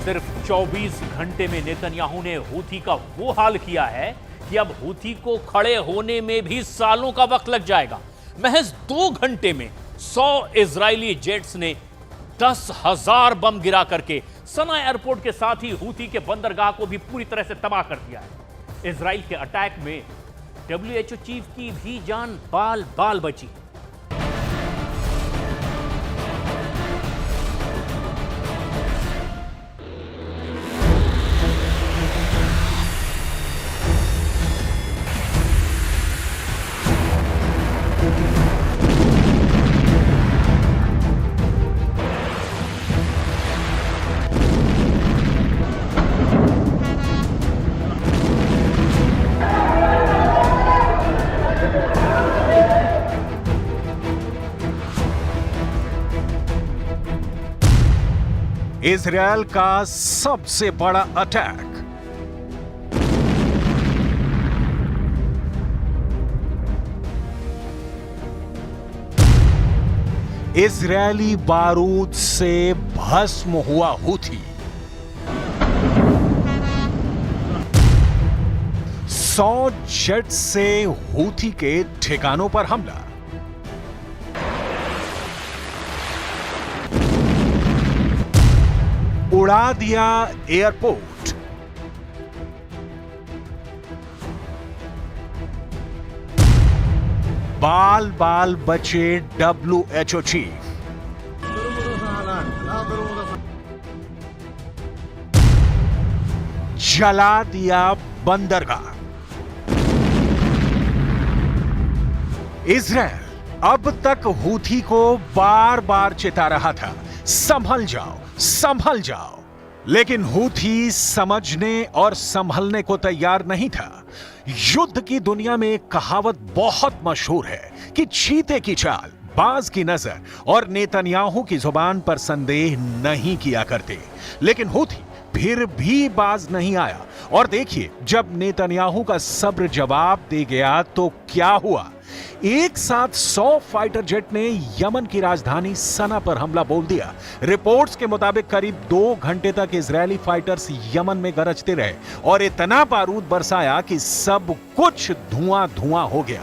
सिर्फ 24 घंटे में नेतन्याहू ने हूथी का वो हाल किया है कि अब हूथी को खड़े होने में भी सालों का वक्त लग जाएगा। महज 2 घंटे में 100 इजरायली जेट्स ने 10,000 बम गिरा करके सना एयरपोर्ट के साथ ही हूथी के बंदरगाह को भी पूरी तरह से तबाह कर दिया है। इजराइल के अटैक में WHO चीफ की भी जान बाल बाल बची। इजरायल का सबसे बड़ा अटैक। इजरायली बारूद से भस्म हुआ हूथी। 100 जेट से हूथी के ठिकानों पर हमला। उड़ा दिया एयरपोर्ट। बाल बाल बचे WHO चीफ। जला दिया बंदरगाह। इजरायल अब तक हूथी को बार बार चिता रहा था, संभल जाओ संभल जाओ, लेकिन हूथी समझने और संभलने को तैयार नहीं था। युद्ध की दुनिया में एक कहावत बहुत मशहूर है कि चीते की चाल, बाज की नजर और नेतन्याहू की जुबान पर संदेह नहीं किया करते। लेकिन हूथी फिर भी बाज नहीं आया। और देखिए, जब नेतन्याहू का सब्र जवाब दे गया तो क्या हुआ। एक साथ 100 फाइटर जेट ने यमन की राजधानी सना पर हमला बोल दिया। रिपोर्ट्स के मुताबिक करीब 2 घंटे तक इजरायली फाइटर्स यमन में गरजते रहे और इतना बारूद बरसाया कि सब कुछ धुआं धुआं हो गया।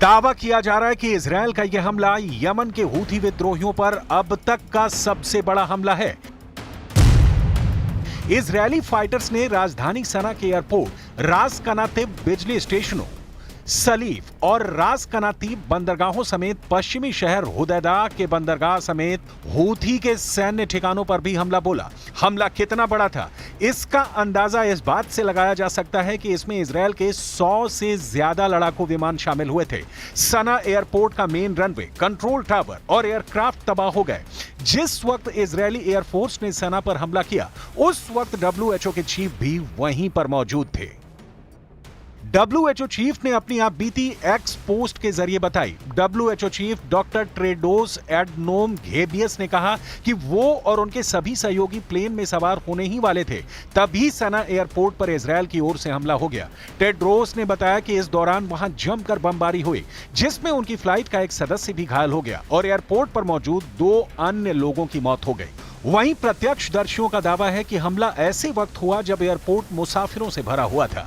दावा किया जा रहा है कि इजरायल का यह हमला यमन के हूथी विद्रोहियों पर अब तक का सबसे बड़ा हमला है। इजरायली फाइटर्स ने राजधानी सना के एयरपोर्ट, रास कनातिब बिजली स्टेशनों, सलीफ और रास कनातीब बंदरगाहों समेत पश्चिमी शहर हुदैदा के बंदरगाह समेत हूथी के सैन्य ठिकानों पर भी हमला बोला। हमला कितना बड़ा था, इसका अंदाजा इस बात से लगाया जा सकता है कि इसमें इजरायल के 100 से ज्यादा लड़ाकू विमान शामिल हुए थे। सना एयरपोर्ट का मेन रनवे, कंट्रोल टावर और एयरक्राफ्ट तबाह हो गए। जिस वक्त इजरायली एयरफोर्स ने सना पर हमला किया, उस वक्त WHO के चीफ भी वहीं पर मौजूद थे। WHO चीफ ने अपनी आप बीती एक्स पोस्ट के जरिए बताई। WHO chief doctor Tedros Adhanom Ghebreyesus ने कहा कि वो और उनके सभी सहयोगी प्लेन में सवार होने ही वाले थे, तभी सना एयरपोर्ट पर इजरायल की ओर से हमला हो गया। टेड्रोस ने बताया कि इस दौरान वहां जमकर बमबारी हुई, जिसमें उनकी फ्लाइट का एक सदस्य भी घायल हो गया और एयरपोर्ट पर मौजूद 2 अन्य लोगों की मौत हो गई। वहीं प्रत्यक्षदर्शियों का दावा है कि हमला ऐसे वक्त हुआ जब एयरपोर्ट मुसाफिरों से भरा हुआ था।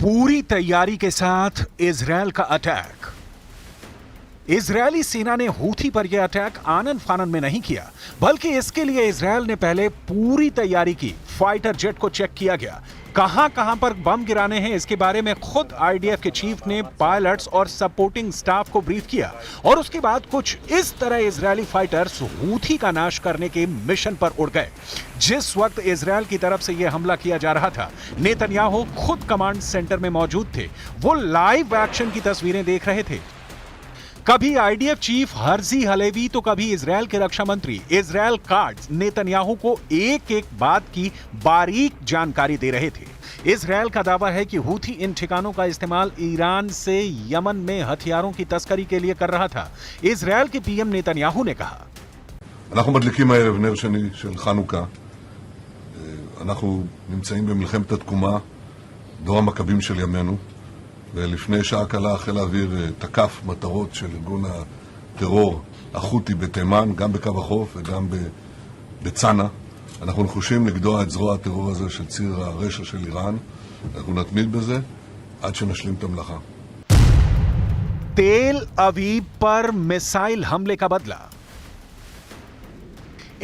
पूरी तैयारी के साथ इजरायल का अटैक। इजरायली सेना ने हूथी पर यह अटैक आनन फानन में नहीं किया, बल्कि इसके लिए इजरायल ने पहले पूरी तैयारी की। फाइटर जेट को चेक किया गया, कहां पर बम गिराने हैं इसके बारे में खुद IDF के चीफ ने पायलट्स और सपोर्टिंग स्टाफ को ब्रीफ किया और उसके बाद कुछ इस तरह इजरायली फाइटर्स हूथी का नाश करने के मिशन पर उड़ गए। जिस वक्त इजरायल की तरफ से यह हमला किया जा रहा था, नेतन्याहू खुद कमांड सेंटर में मौजूद थे। वो लाइव एक्शन की तस्वीरें देख रहे थे। कभी आईडीएफ चीफ हर्जी हलेवी तो कभी इजरायल के रक्षा मंत्री इजरायल काट्ज नेतन्याहू को एक एक बात की बारीक जानकारी दे रहे थे। इजरायल का दावा है कि हूथी इन ठिकानों का इस्तेमाल ईरान से यमन में हथियारों की तस्करी के लिए कर रहा था। इजरायल के पीएम नेतन्याहू ने कहा, אנחנו מדליקים הערב נר שני של חנוכה. אנחנו נמצאים במלחמת התקומה, דור המכבים של ימינו, ולפני שעה קלה חיל האוויר תקף מטרות של ארגון הטרור החותי בתימן, גם בקו החוף וגם בצנע. אנחנו נחושים לגדוע את זרוע הטרור הזה של ציר הרשע של איראן. אנחנו נתמיד בזה עד שנשלים את המלאכה. तेल अवीव पर मिसाइल हमले का बदला।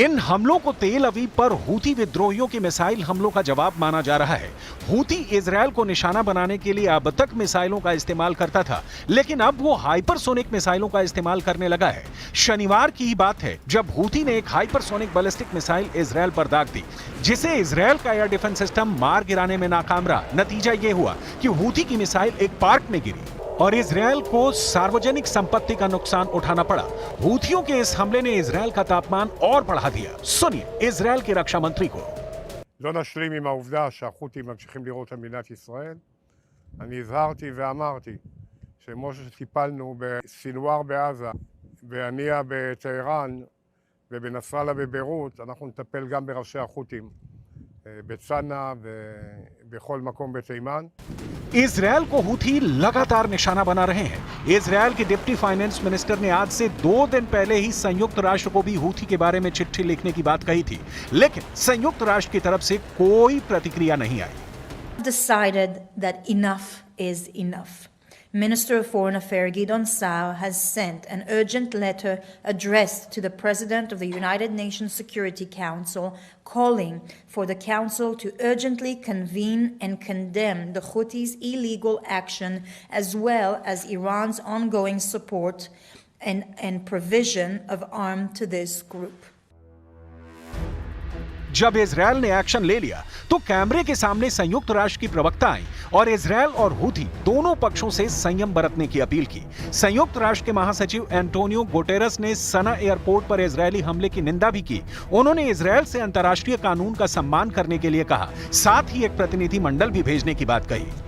इन हमलों को तेल अवीव पर हूथी विद्रोहियों के मिसाइल हमलों का जवाब माना जा रहा है। हूथी इजरायल को निशाना बनाने के लिए अब तक मिसाइलों का इस्तेमाल करता था, लेकिन अब वो हाइपरसोनिक मिसाइलों का इस्तेमाल करने लगा है। शनिवार की ही बात है जब हूथी ने एक हाइपरसोनिक बैलिस्टिक मिसाइल इजरायल पर दाग दी, जिसे इजरायल का एयर डिफेंस सिस्टम मार गिराने में नाकाम रहा। नतीजा ये हुआ कि हूथी की मिसाइल एक पार्क में गिरी और इजरायल को सार्वजनिक संपत्ति का नुकसान उठाना पड़ा। हूथियों के इस हमले ने इजरायल का तापमान और बढ़ा दिया। सुनिए इजरायल के रक्षा मंत्री को। לא נשלים עם העובדה שהחות'ים ממשיכים לירות על מדינת ישראל. אני הזהרתי ואמרתי שכמו שטיפלנו בסינואר בעזה, בהנייה בטהרן ובנסראללה בביירות, אנחנו נטפל גם בראשי החות'ים בצנע ובכל מקום בתימן. इजरायल को हूथी लगातार निशाना बना रहे हैं। इजरायल के डिप्टी फाइनेंस मिनिस्टर ने आज से 2 दिन पहले ही संयुक्त राष्ट्र को भी हूथी के बारे में चिट्ठी लिखने की बात कही थी, लेकिन संयुक्त राष्ट्र की तरफ से कोई प्रतिक्रिया नहीं आई। Decided that enough is enough. Minister of Foreign Affairs Gideon Saar has sent an urgent letter addressed to the President of the United Nations Security Council calling for the Council to urgently convene and condemn the Houthis' illegal action as well as Iran's ongoing support and provision of arms to this group. जब Israel ने action ले लिया तो कैमरे के सामने संयुक्त राष्ट्र की प्रवक्ता आई और इजरायल और हूथी दोनों पक्षों से संयम बरतने की अपील की। संयुक्त राष्ट्र के महासचिव एंटोनियो गुटेरस ने सना एयरपोर्ट पर इजरायली हमले की निंदा भी की। उन्होंने इजरायल से अंतर्राष्ट्रीय कानून का सम्मान करने के लिए कहा, साथ ही एक प्रतिनिधि मंडल भी भेजने की बात कही।